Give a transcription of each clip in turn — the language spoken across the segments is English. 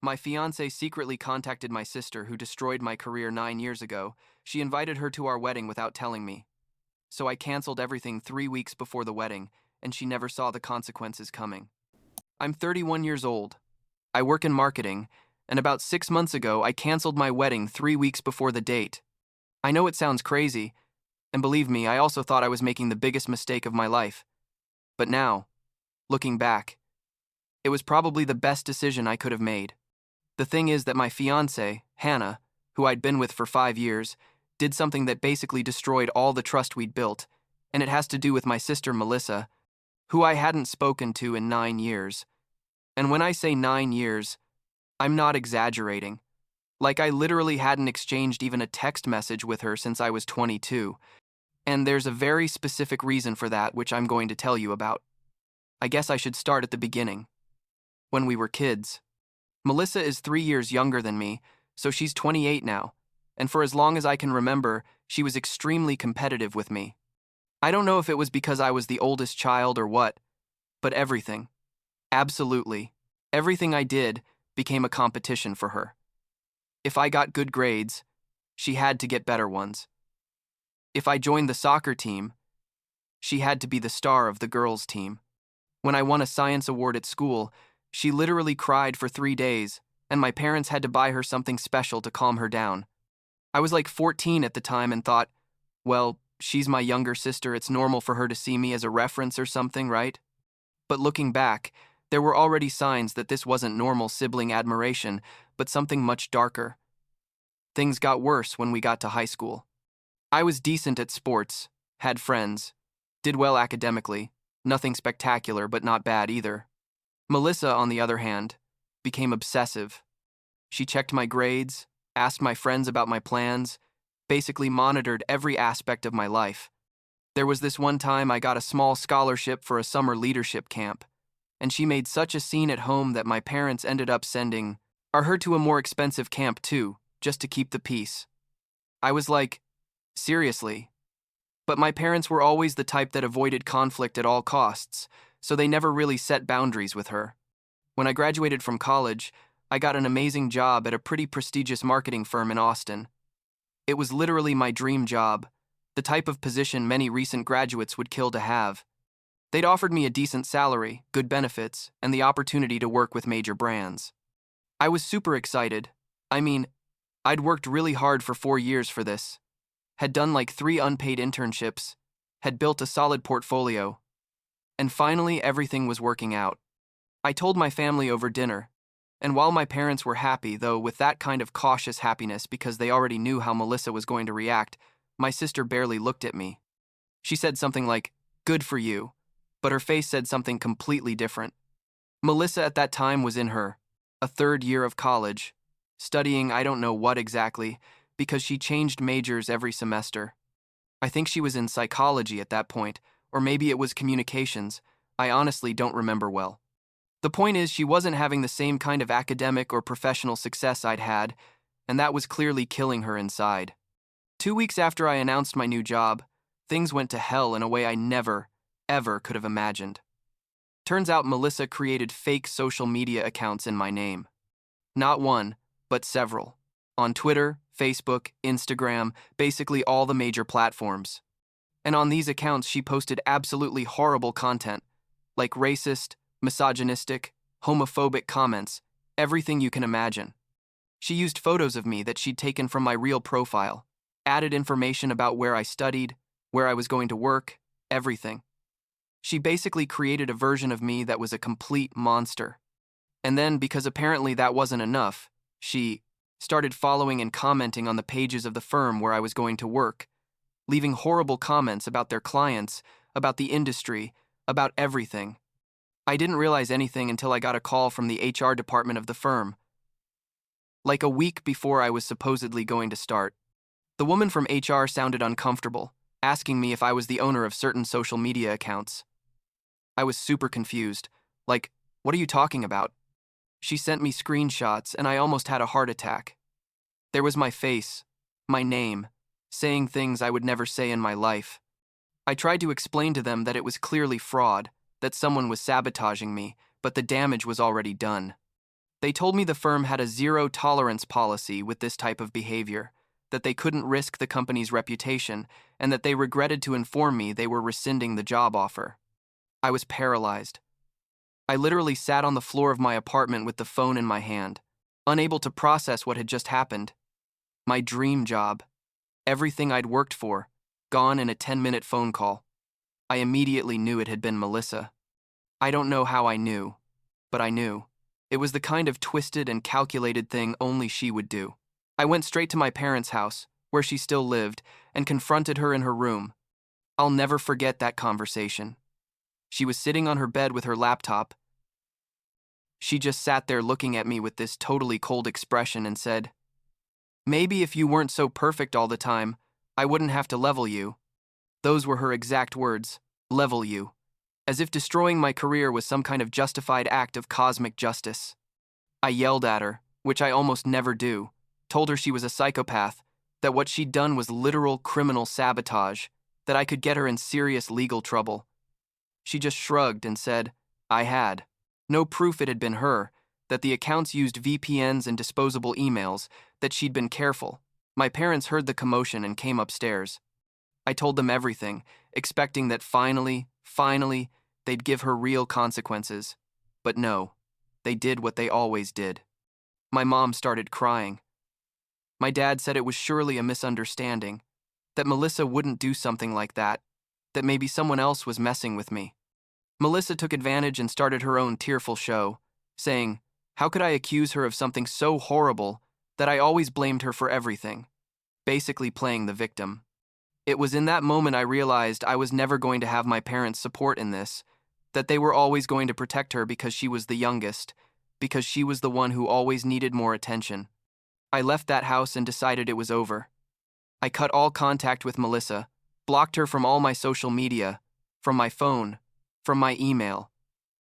My fiancée secretly contacted my sister, who destroyed my career 9 years ago. She invited her to our wedding without telling me. So I canceled everything 3 weeks before the wedding, and she never saw the consequences coming. I'm 31 years old. I work in marketing, and about 6 months ago, I canceled my wedding 3 weeks before the date. I know it sounds crazy, and believe me, I also thought I was making the biggest mistake of my life. But now, looking back, it was probably the best decision I could have made. The thing is that my fiancée, Hannah, who I'd been with for 5 years, did something that basically destroyed all the trust we'd built, and it has to do with my sister Melissa, who I hadn't spoken to in 9 years. And when I say 9 years, I'm not exaggerating. Like, I literally hadn't exchanged even a text message with her since I was 22. And there's a very specific reason for that, which I'm going to tell you about. I guess I should start at the beginning. When we were kids. Melissa is 3 years younger than me, so she's 28 now, and for as long as I can remember, she was extremely competitive with me. I don't know if it was because I was the oldest child or what, but everything, absolutely, everything I did became a competition for her. If I got good grades, she had to get better ones. If I joined the soccer team, she had to be the star of the girls' team. When I won a science award at school, she literally cried for 3 days, and my parents had to buy her something special to calm her down. I was like 14 at the time and thought, well, she's my younger sister, it's normal for her to see me as a reference or something, right? But looking back, there were already signs that this wasn't normal sibling admiration, but something much darker. Things got worse when we got to high school. I was decent at sports, had friends, did well academically, nothing spectacular but not bad either. Melissa, on the other hand, became obsessive. She checked my grades, asked my friends about my plans, basically monitored every aspect of my life. There was this one time I got a small scholarship for a summer leadership camp, and she made such a scene at home that my parents ended up sending her to a more expensive camp too, just to keep the peace. I was like, seriously? But my parents were always the type that avoided conflict at all costs, so they never really set boundaries with her. When I graduated from college, I got an amazing job at a pretty prestigious marketing firm in Austin. It was literally my dream job, the type of position many recent graduates would kill to have. They'd offered me a decent salary, good benefits, and the opportunity to work with major brands. I was super excited. I mean, I'd worked really hard for 4 years for this, had done like 3 unpaid internships, had built a solid portfolio, and finally everything was working out. I told my family over dinner, and while my parents were happy, though with that kind of cautious happiness because they already knew how Melissa was going to react, my sister barely looked at me. She said something like, "Good for you," but her face said something completely different. Melissa at that time was in a 3rd year of college, studying I don't know what exactly, because she changed majors every semester. I think she was in psychology at that point, or maybe it was communications. I honestly don't remember well. The point is, she wasn't having the same kind of academic or professional success I'd had, and that was clearly killing her inside. 2 weeks after I announced my new job, things went to hell in a way I never, ever could have imagined. Turns out Melissa created fake social media accounts in my name. Not one, but several. On Twitter, Facebook, Instagram, basically all the major platforms. And on these accounts, she posted absolutely horrible content, like racist, misogynistic, homophobic comments, everything you can imagine. She used photos of me that she'd taken from my real profile, added information about where I studied, where I was going to work, everything. She basically created a version of me that was a complete monster. And then, because apparently that wasn't enough, she started following and commenting on the pages of the firm where I was going to work, leaving horrible comments about their clients, about the industry, about everything. I didn't realize anything until I got a call from the HR department of the firm, like a week before I was supposedly going to start. The woman from HR sounded uncomfortable, asking me if I was the owner of certain social media accounts. I was super confused. Like, what are you talking about? She sent me screenshots and I almost had a heart attack. There was my face, my name, saying things I would never say in my life. I tried to explain to them that it was clearly fraud, that someone was sabotaging me, but the damage was already done. They told me the firm had a zero-tolerance policy with this type of behavior, that they couldn't risk the company's reputation, and that they regretted to inform me they were rescinding the job offer. I was paralyzed. I literally sat on the floor of my apartment with the phone in my hand, unable to process what had just happened. My dream job, everything I'd worked for, gone in a 10-minute phone call. I immediately knew it had been Melissa. I don't know how I knew, but I knew. It was the kind of twisted and calculated thing only she would do. I went straight to my parents' house, where she still lived, and confronted her in her room. I'll never forget that conversation. She was sitting on her bed with her laptop. She just sat there looking at me with this totally cold expression and said, "Maybe if you weren't so perfect all the time, I wouldn't have to level you." Those were her exact words, level you. As if destroying my career was some kind of justified act of cosmic justice. I yelled at her, which I almost never do, told her she was a psychopath, that what she'd done was literal criminal sabotage, that I could get her in serious legal trouble. She just shrugged and said, I had. No proof it had been her, that the accounts used VPNs and disposable emails, that she'd been careful. My parents heard the commotion and came upstairs. I told them everything, expecting that finally, they'd give her real consequences. But no, they did what they always did. My mom started crying. My dad said it was surely a misunderstanding, that Melissa wouldn't do something like that maybe someone else was messing with me. Melissa took advantage and started her own tearful show, saying, how could I accuse her of something so horrible that I always blamed her for everything, basically playing the victim. It was in that moment I realized I was never going to have my parents' support in this, that they were always going to protect her because she was the youngest, because she was the one who always needed more attention. I left that house and decided it was over. I cut all contact with Melissa, blocked her from all my social media, from my phone, from my email.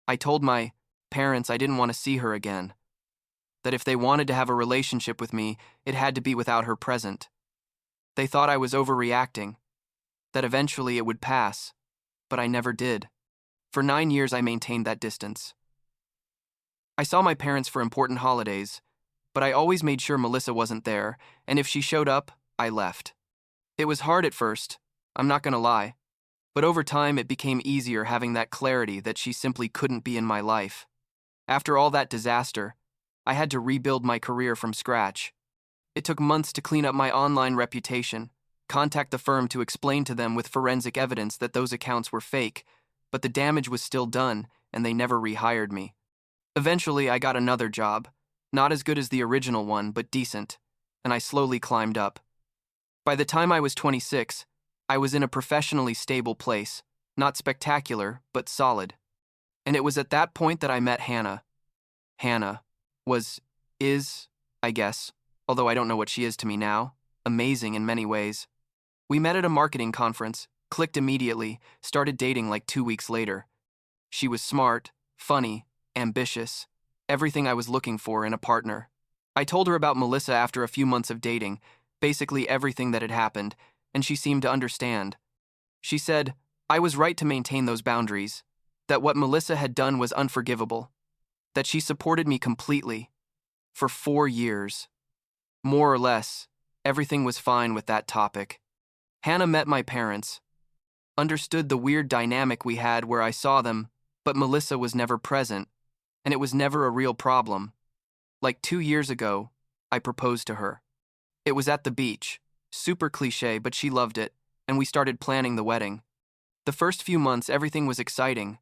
I told my parents I didn't want to see her again, that if they wanted to have a relationship with me, it had to be without her present. They thought I was overreacting, that eventually it would pass, but I never did. For 9 years I maintained that distance. I saw my parents for important holidays, but I always made sure Melissa wasn't there, and if she showed up, I left. It was hard at first, I'm not gonna lie, but over time it became easier having that clarity that she simply couldn't be in my life. After all that disaster, I had to rebuild my career from scratch. It took months to clean up my online reputation, contact the firm to explain to them with forensic evidence that those accounts were fake, but the damage was still done and they never rehired me. Eventually, I got another job, not as good as the original one, but decent, and I slowly climbed up. By the time I was 26, I was in a professionally stable place, not spectacular, but solid. And it was at that point that I met Hannah. Hannah is, I guess, although I don't know what she is to me now, amazing in many ways. We met at a marketing conference, clicked immediately, started dating like 2 weeks later. She was smart, funny, ambitious, everything I was looking for in a partner. I told her about Melissa after a few months of dating, basically everything that had happened, and she seemed to understand. She said, I was right to maintain those boundaries, that what Melissa had done was unforgivable, that she supported me completely, for 4 years. More or less, everything was fine with that topic. Hannah met my parents, understood the weird dynamic we had where I saw them, but Melissa was never present, and it was never a real problem. Like 2 years ago, I proposed to her. It was at the beach, super cliche, but she loved it, and we started planning the wedding. The first few months, everything was exciting.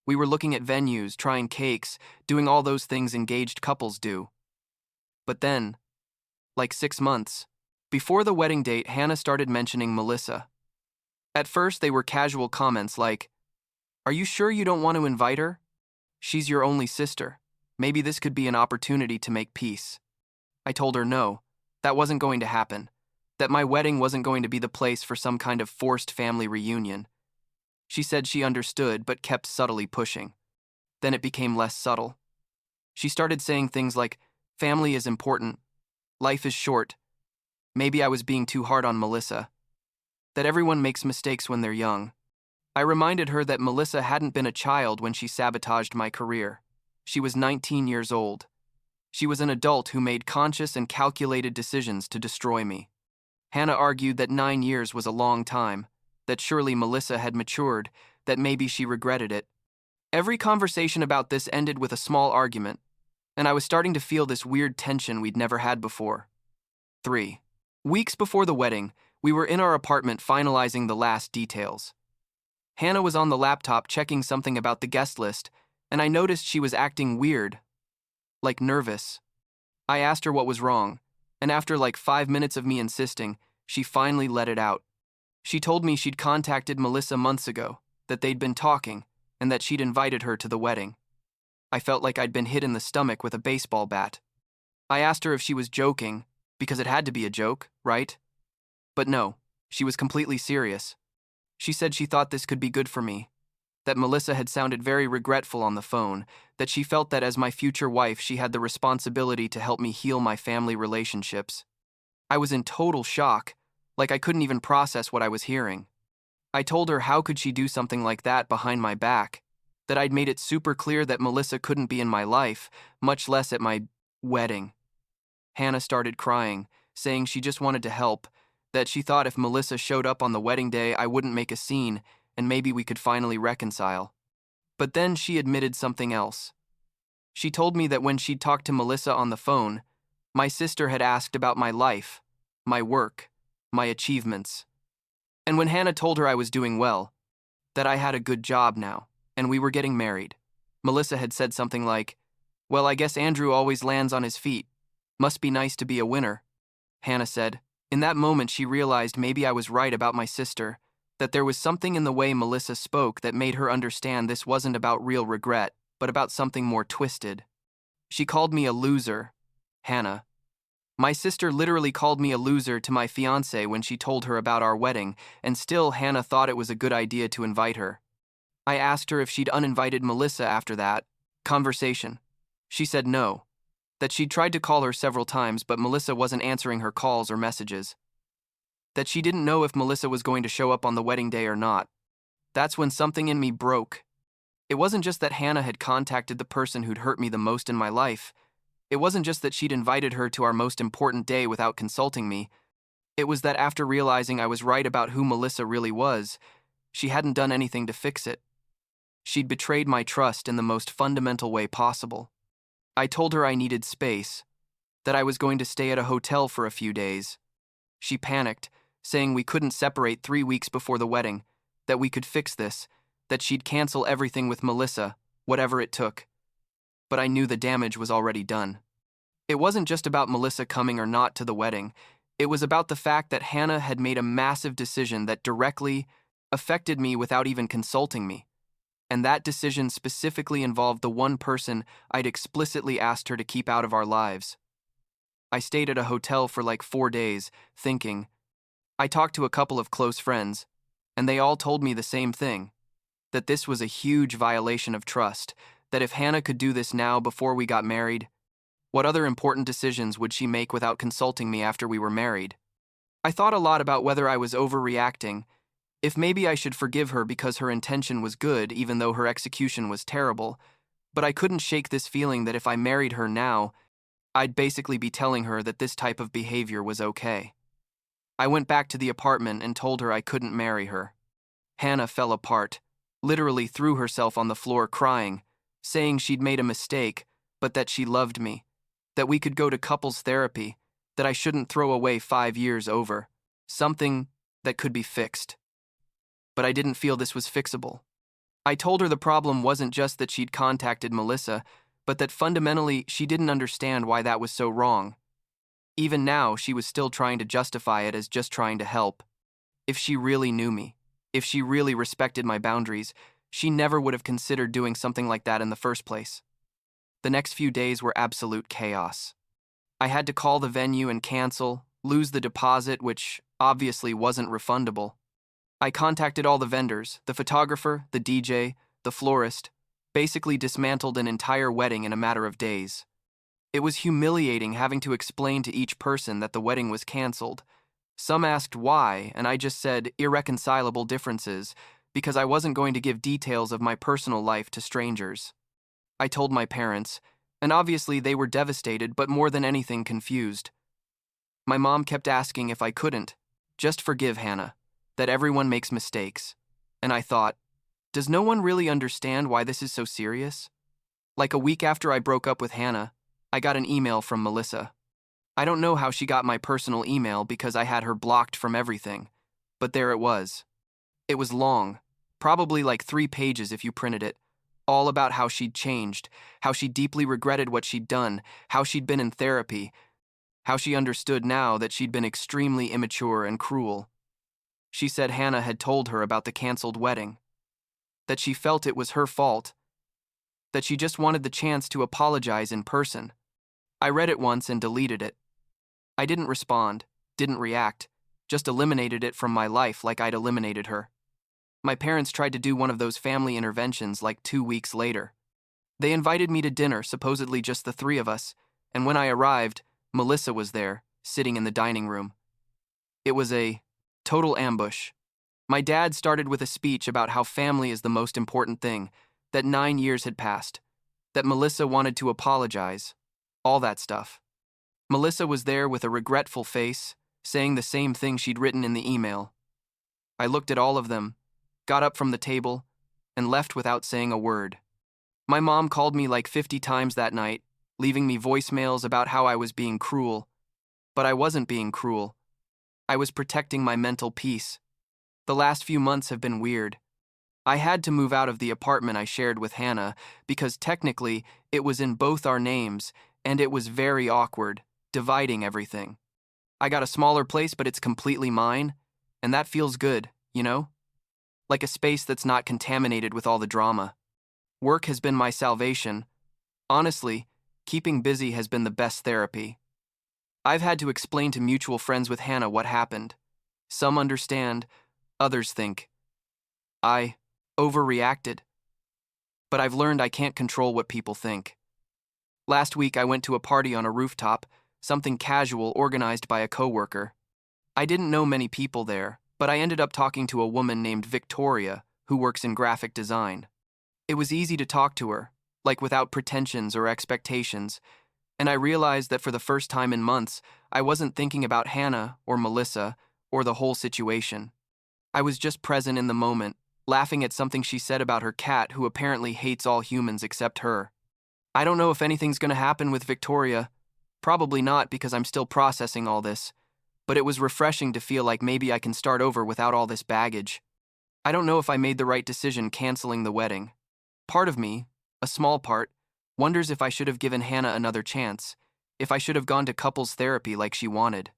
We were looking at venues, trying cakes, doing all those things engaged couples do. But then, like 6 months, before the wedding date, Hannah started mentioning Melissa. At first, they were casual comments like, are you sure you don't want to invite her? She's your only sister. Maybe this could be an opportunity to make peace. I told her no, that wasn't going to happen, that my wedding wasn't going to be the place for some kind of forced family reunion. She said she understood but kept subtly pushing. Then it became less subtle. She started saying things like, family is important, life is short. Maybe I was being too hard on Melissa. That everyone makes mistakes when they're young. I reminded her that Melissa hadn't been a child when she sabotaged my career. She was 19 years old. She was an adult who made conscious and calculated decisions to destroy me. Hannah argued that 9 years was a long time, that surely Melissa had matured, that maybe she regretted it. Every conversation about this ended with a small argument, and I was starting to feel this weird tension we'd never had before. 3 weeks before the wedding, we were in our apartment finalizing the last details. Hannah was on the laptop checking something about the guest list, and I noticed she was acting weird, like nervous. I asked her what was wrong, and after like 5 minutes of me insisting, she finally let it out. She told me she'd contacted Melissa months ago, that they'd been talking, and that she'd invited her to the wedding. I felt like I'd been hit in the stomach with a baseball bat. I asked her if she was joking, because it had to be a joke, right? But no, she was completely serious. She said she thought this could be good for me, that Melissa had sounded very regretful on the phone, that she felt that as my future wife she had the responsibility to help me heal my family relationships. I was in total shock, like I couldn't even process what I was hearing. I told her how could she do something like that behind my back, that I'd made it super clear that Melissa couldn't be in my life, much less at my wedding. Hannah started crying, saying she just wanted to help, that she thought if Melissa showed up on the wedding day I wouldn't make a scene and maybe we could finally reconcile. But then she admitted something else. She told me that when she'd talked to Melissa on the phone, my sister had asked about my life, my work, my achievements. And when Hannah told her I was doing well, that I had a good job now, and we were getting married, Melissa had said something like, "Well, I guess Andrew always lands on his feet. Must be nice to be a winner." Hannah said. In that moment she realized maybe I was right about my sister, that there was something in the way Melissa spoke that made her understand this wasn't about real regret, but about something more twisted. She called me a loser, Hannah. My sister literally called me a loser to my fiancée when she told her about our wedding, and still Hannah thought it was a good idea to invite her. I asked her if she'd uninvited Melissa after that conversation. She said no, that she'd tried to call her several times but Melissa wasn't answering her calls or messages. That she didn't know if Melissa was going to show up on the wedding day or not. That's when something in me broke. It wasn't just that Hannah had contacted the person who'd hurt me the most in my life. It wasn't just that she'd invited her to our most important day without consulting me. It was that after realizing I was right about who Melissa really was, she hadn't done anything to fix it. She'd betrayed my trust in the most fundamental way possible. I told her I needed space, that I was going to stay at a hotel for a few days. She panicked, saying we couldn't separate 3 weeks before the wedding, that we could fix this, that she'd cancel everything with Melissa, whatever it took. But I knew the damage was already done. It wasn't just about Melissa coming or not to the wedding. It was about the fact that Hannah had made a massive decision that directly affected me without even consulting me. And that decision specifically involved the one person I'd explicitly asked her to keep out of our lives. I stayed at a hotel for like 4 days, thinking. I talked to a couple of close friends, and they all told me the same thing, that this was a huge violation of trust, that if Hannah could do this now before we got married, what other important decisions would she make without consulting me after we were married? I thought a lot about whether I was overreacting, if maybe I should forgive her because her intention was good even though her execution was terrible, but I couldn't shake this feeling that if I married her now, I'd basically be telling her that this type of behavior was okay. I went back to the apartment and told her I couldn't marry her. Hannah fell apart, literally threw herself on the floor crying, saying she'd made a mistake, but that she loved me, that we could go to couples therapy, that I shouldn't throw away 5 years over, something that could be fixed. But I didn't feel this was fixable. I told her the problem wasn't just that she'd contacted Melissa, but that fundamentally she didn't understand why that was so wrong. Even now, she was still trying to justify it as just trying to help. If she really knew me, if she really respected my boundaries, she never would have considered doing something like that in the first place. The next few days were absolute chaos. I had to call the venue and cancel, lose the deposit, which obviously wasn't refundable. I contacted all the vendors, the photographer, the DJ, the florist, basically dismantled an entire wedding in a matter of days. It was humiliating having to explain to each person that the wedding was canceled. Some asked why, and I just said irreconcilable differences, because I wasn't going to give details of my personal life to strangers. I told my parents, And obviously they were devastated, but more than anything confused. My mom kept asking if I couldn't just forgive Hannah, that everyone makes mistakes. And I thought, does no one really understand why this is so serious? Like a week after I broke up with Hannah, I got an email from Melissa. I don't know how she got my personal email because I had her blocked from everything, but there it was. It was long, probably like 3 pages if you printed it, all about how she'd changed, how she deeply regretted what she'd done, how she'd been in therapy, how she understood now that she'd been extremely immature and cruel. She said Hannah had told her about the canceled wedding, that she felt it was her fault, that she just wanted the chance to apologize in person. I read it once and deleted it. I didn't respond, didn't react, just eliminated it from my life like I'd eliminated her. My parents tried to do one of those family interventions like 2 weeks later. They invited me to dinner, supposedly just the 3 of us, and when I arrived, Melissa was there, sitting in the dining room. It was a total ambush. My dad started with a speech about how family is the most important thing, that 9 years had passed, that Melissa wanted to apologize, all that stuff. Melissa was there with a regretful face, saying the same thing she'd written in the email. I looked at all of them, got up from the table, and left without saying a word. My mom called me like 50 times that night, leaving me voicemails about how I was being cruel. But I wasn't being cruel. I was protecting my mental peace. The last few months have been weird. I had to move out of the apartment I shared with Hannah because technically it was in both our names and it was very awkward, dividing everything. I got a smaller place, but it's completely mine, and that feels good, you know? Like a space that's not contaminated with all the drama. Work has been my salvation. Honestly, keeping busy has been the best therapy. I've had to explain to mutual friends with Hannah what happened. Some understand, others think I overreacted. But I've learned I can't control what people think. Last week I went to a party on a rooftop, something casual organized by a coworker. I didn't know many people there, but I ended up talking to a woman named Victoria who works in graphic design. It was easy to talk to her, like without pretensions or expectations, and I realized that for the first time in months, I wasn't thinking about Hannah or Melissa or the whole situation. I was just present in the moment, laughing at something she said about her cat who apparently hates all humans except her. I don't know if anything's going to happen with Victoria. Probably not because I'm still processing all this, but it was refreshing to feel like maybe I can start over without all this baggage. I don't know if I made the right decision canceling the wedding. Part of me, a small part, wonders if I should have given Hannah another chance, if I should have gone to couples therapy like she wanted.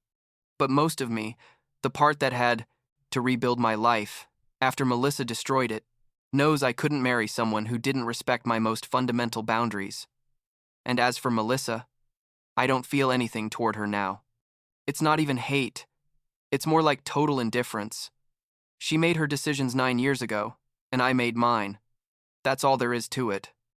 But most of me, the part that had to rebuild my life after Melissa destroyed it, knows I couldn't marry someone who didn't respect my most fundamental boundaries. And as for Melissa, I don't feel anything toward her now. It's not even hate. It's more like total indifference. She made her decisions 9 years ago, and I made mine. That's all there is to it.